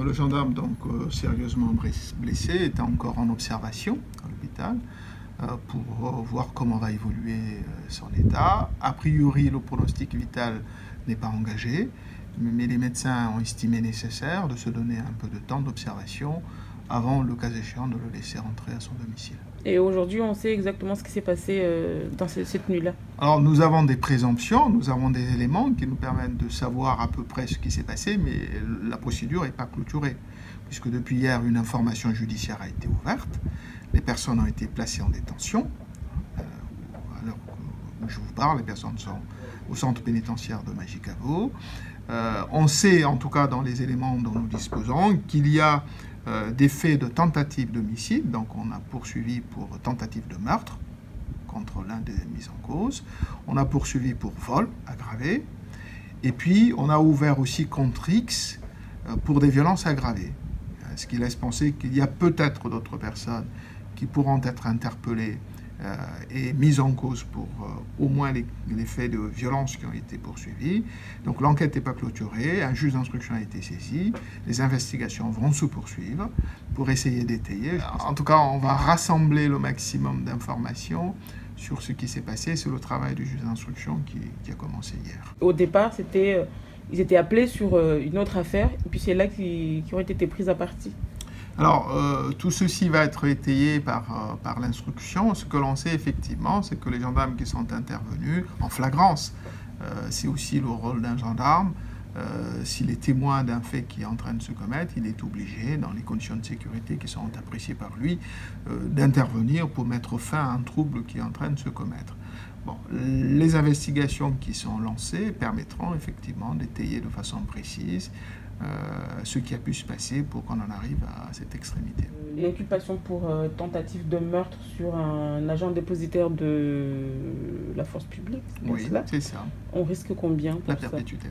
Le gendarme, donc sérieusement blessé, est encore en observation à l'hôpital pour voir comment va évoluer son état. A priori, le pronostic vital n'est pas engagé, mais les médecins ont estimé nécessaire de se donner un peu de temps d'observation avant, le cas échéant, de le laisser rentrer à son domicile. Et aujourd'hui, on sait exactement ce qui s'est passé dans cette nuit-là. Alors, nous avons des présomptions, nous avons des éléments qui nous permettent de savoir à peu près ce qui s'est passé, mais la procédure n'est pas clôturée, puisque depuis hier, une information judiciaire a été ouverte. Les personnes ont été placées en détention. À l'heure où je vous parle, les personnes sont au centre pénitentiaire de Majicavo. On sait, en tout cas dans les éléments dont nous disposons, qu'il y a des faits de tentative d'homicide, donc on a poursuivi pour tentative de meurtre contre l'un des mis en cause. On a poursuivi pour vol aggravé. Et puis, on a ouvert aussi contre X pour des violences aggravées. Ce qui laisse penser qu'il y a peut-être d'autres personnes qui pourront être interpellées et mises en cause pour au moins les faits de violence qui ont été poursuivis. Donc l'enquête n'est pas clôturée, un juge d'instruction a été saisi, les investigations vont se poursuivre pour essayer d'étayer. En tout cas, on va rassembler le maximum d'informations sur ce qui s'est passé. C'est le travail du juge d'instruction qui a commencé hier. Au départ, ils étaient appelés sur une autre affaire, et puis c'est là qu'ils ont été pris à partie. Alors, tout ceci va être étayé par l'instruction. Ce que l'on sait effectivement, c'est que les gendarmes qui sont intervenus en flagrance, c'est aussi le rôle d'un gendarme. S'il est témoin d'un fait qui est en train de se commettre, il est obligé, dans les conditions de sécurité qui sont appréciées par lui, d'intervenir pour mettre fin à un trouble qui est en train de se commettre. Bon, les investigations qui sont lancées permettront effectivement d'étayer de façon précise ce qui a pu se passer pour qu'on en arrive à cette extrémité. L'inculpation pour tentative de meurtre sur un agent dépositaire de la force publique, oui, c'est ça. On risque combien pour la ça? perpétuité.